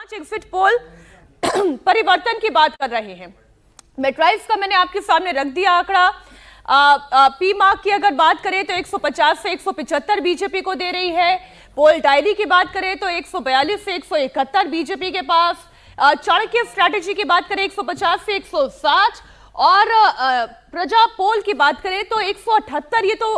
5 exit poll परिवर्तन की बात कर रहे हैं। मेट्राइज का मैंने आपके सामने रख दिया आंकड़ा। पी मार्क की अगर बात करें तो 150 से 175 बीजेपी को दे रही है। पोल डायरी की बात करें तो 142 से 171 बीजेपी के पास। चाणक्य स्ट्रैटेजी की बात करें 150 से 160 और प्रजा पोल की बात करें तो 178। ये तो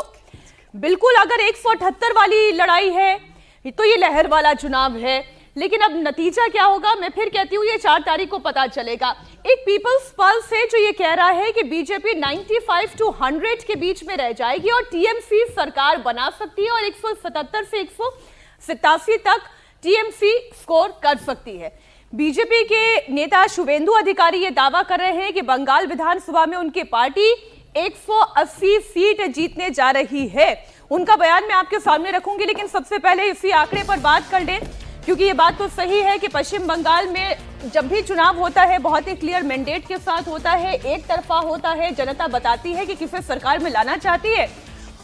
बिल्कुल अगर 178 वाली लड़ाई है तो ये लहर वाला चुनाव है। लेकिन अब नतीजा क्या होगा, मैं फिर कहती हूँ ये 4 तारीख को पता चलेगा। एक पीपल्स पल्स है जो ये कह रहा है कि बीजेपी 95 to 100 के बीच में रह जाएगी और टीएमसी सरकार बना सकती है और 177 से 187 तक टीएमसी स्कोर कर सकती है। बीजेपी के नेता शुवेंदु अधिकारी ये दावा कर रहे हैं कि बंगाल विधानसभा में उनकी पार्टी 180 सीट जीतने जा रही है। उनका बयान मैं आपके सामने रखूंगी, लेकिन सबसे पहले इसी आंकड़े पर बात कर लें, क्योंकि ये बात तो सही है कि पश्चिम बंगाल में जब भी चुनाव होता है बहुत ही क्लियर मैंडेट के साथ होता है, एक तरफा होता है। जनता बताती है कि किसे सरकार में लाना चाहती है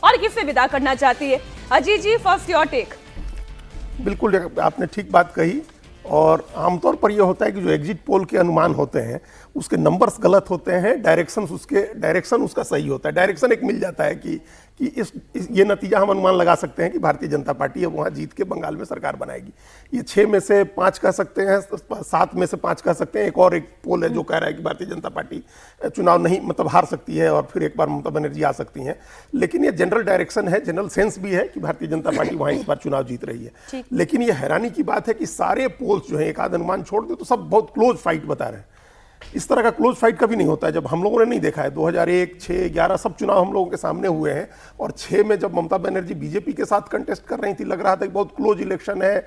और किसे विदा करना चाहती है। अजीत जी, फर्स्ट योर टेक। बिल्कुल आपने ठीक बात कही और आमतौर पर यह होता है कि जो एग्जिट पोल के अनुमान होते हैं उसके नंबर्स गलत होते हैं, डायरेक्शन उसका सही होता है। डायरेक्शन एक मिल जाता है कि ये नतीजा हम अनुमान लगा सकते हैं कि भारतीय जनता पार्टी अब वहाँ जीत के बंगाल में सरकार बनाएगी। ये 6 में से 5 कह सकते हैं, 7 में से 5 कह सकते हैं। एक पोल है जो कह रहा है कि भारतीय जनता पार्टी चुनाव नहीं हार सकती है और फिर एक बार ममता बनर्जी आ सकती हैं। लेकिन ये जनरल डायरेक्शन है, जनरल सेंस भी है कि भारतीय जनता पार्टी वहाँ इस बार चुनाव जीत रही है। लेकिन ये हैरानी की बात है कि सारे पोल्स जो है, एक आध अनुमान छोड़ दे तो सब बहुत क्लोज फाइट बता रहे हैं। इस तरह का क्लोज फाइट कभी नहीं होता है, जब हम लोगों ने नहीं देखा है। 2001, 6, 11 सब चुनाव हम लोगों के सामने हुए हैं और 6 में जब ममता बनर्जी बीजेपी के साथ कंटेस्ट कर रही थी, लग रहा था कि बहुत क्लोज इलेक्शन है,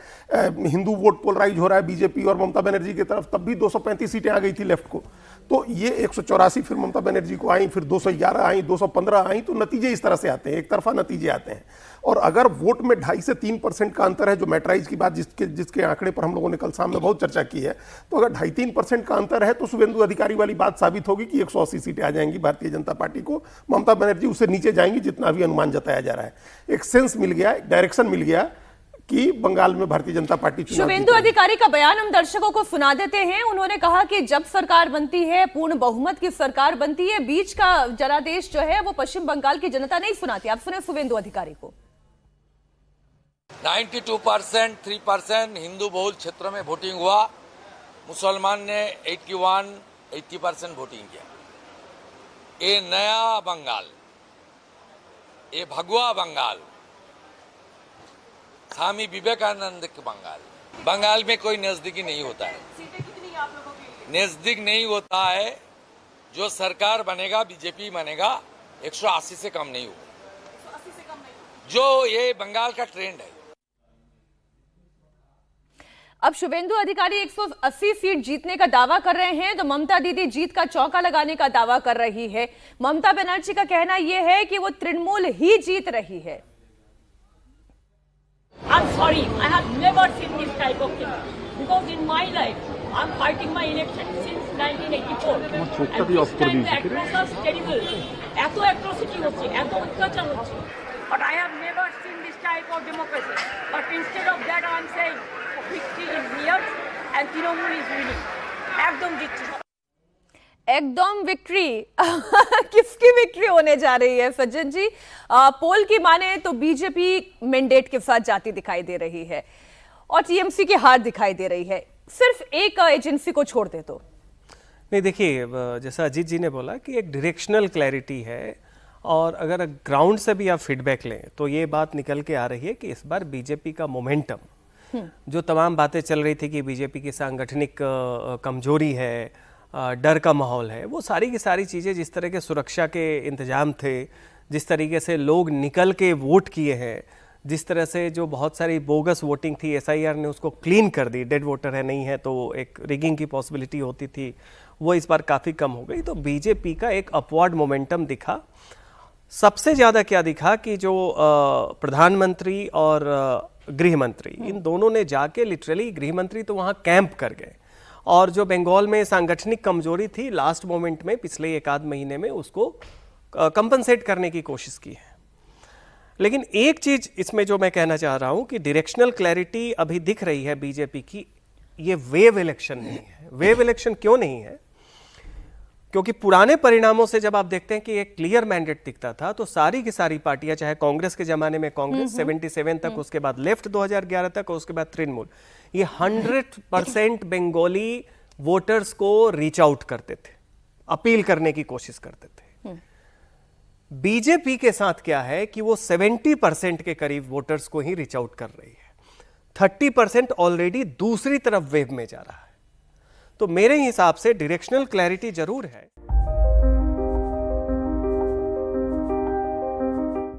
हिंदू वोट पोलराइज हो रहा है बीजेपी और ममता बनर्जी की तरफ, तब भी 235 सीटें आ गई थी लेफ्ट को। तो ये 184 फिर ममता बनर्जी को आई, फिर 211 आई, 215 आई। तो नतीजे इस तरह से आते हैं, एक तरफा नतीजे आते हैं। और अगर वोट में 2.5 से 3% का अंतर है, जो मैट्राइज की बात जिसके आंकड़े पर हम लोगों ने कल शाम में बहुत चर्चा की है, तो अगर 2.5-3% का अंतर है तो शुवेंदु अधिकारी वाली बात साबित होगी कि 180 सीटें आ जाएंगी भारतीय जनता पार्टी को। ममता बनर्जी उससे नीचे जाएंगी जितना भी अनुमान जताया जा रहा है। एक सेंस मिल गया, एक डायरेक्शन मिल गया कि बंगाल में भारतीय जनता पार्टी चुनाव। शुवेंदु अधिकारी का बयान हम दर्शकों को सुना देते हैं। उन्होंने कहा कि जब सरकार बनती है, पूर्ण बहुमत की सरकार बनती है, बीच का जनादेश जो है वो पश्चिम बंगाल की जनता नहीं सुनाती। आप सुने शुवेंदु अधिकारी को। 92%, 3% हिंदू बहुल क्षेत्रों में वोटिंग हुआ। मुसलमान ने 80% वोटिंग किया। ये नया बंगाल, ये भगवा बंगाल, स्वामी विवेकानंद के बंगाल में कोई नजदीकी नहीं होता है। नजदीक नहीं होता है। जो सरकार बनेगा, बीजेपी बनेगा, 180 से कम नहीं होगा, जो ये बंगाल का ट्रेंड है। अब शुवेंदु अधिकारी 180 सीट जीतने का दावा कर रहे हैं तो ममता दीदी जीत का चौका लगाने का दावा कर रही है। ममता बनर्जी का कहना यह है कि वो तृणमूल ही जीत रही है। I'm sorry, I have never seen this type of thing because in my life I'm fighting my election since 1984 and this time the atrocities terrible, এত atrocity হচ্ছে, এত অত্যাচার হচ্ছে, but I have never seen this type of democracy. But instead of that I'm saying victory is near and Trinamool is winning. एकदम जीतছে। एकदम victory किसकी victory होने जा रही है सज्जन जी? पोल की माने तो बीजेपी मैंडेट के साथ जाती दिखाई दे रही है और टीएमसी की हार दिखाई दे रही है, सिर्फ एक एजेंसी को छोड़ दे तो। नहीं, देखिए जैसा अजीत जी ने बोला कि एक डायरेक्शनल क्लैरिटी है और अगर ग्राउंड से भी आप फीडबैक लें तो ये बात निकल के आ रही है कि इस बार बीजेपी का मोमेंटम, जो तमाम बातें चल रही थी कि बीजेपी की सांगठनिक कमजोरी है, डर का माहौल है, वो सारी की सारी चीज़ें, जिस तरह के सुरक्षा के इंतजाम थे, जिस तरीके से लोग निकल के वोट किए हैं, जिस तरह से जो बहुत सारी बोगस वोटिंग थी, एसआईआर ने उसको क्लीन कर दी, डेड वोटर है नहीं है तो एक रिगिंग की पॉसिबिलिटी होती थी, वो इस बार काफ़ी कम हो गई। तो बीजेपी का एक अपवर्ड मोमेंटम दिखा। सबसे ज़्यादा क्या दिखा कि जो प्रधानमंत्री और गृह मंत्री, इन दोनों ने जाके लिटरली, गृह मंत्री तो वहाँ कैंप कर गए और जो बंगाल में सांगठनिक कमजोरी थी लास्ट मोमेंट में पिछले 1-8 महीने में उसको कंपनसेट करने की कोशिश की है। लेकिन एक चीज इसमें जो मैं कहना चाह रहा हूं कि डायरेक्शनल क्लैरिटी अभी दिख रही है बीजेपी की, ये वेव इलेक्शन नहीं है। वेव इलेक्शन क्यों नहीं है? क्योंकि पुराने परिणामों से जब आप देखते हैं कि एक क्लियर मैंडेट दिखता था, तो सारी की सारी पार्टियां, चाहे कांग्रेस के जमाने में कांग्रेस 77 तक, उसके बाद लेफ्ट 2011 तक, और उसके बाद तृणमूल, ये 100% बंगाली वोटर्स को रीच आउट करते थे, अपील करने की कोशिश करते थे। बीजेपी के साथ क्या है कि वो 70% के करीब वोटर्स को ही रीच आउट कर रही है, 30% ऑलरेडी दूसरी तरफ वेव में जा रहा है। तो मेरे हिसाब से डायरेक्शनल क्लैरिटी जरूर है।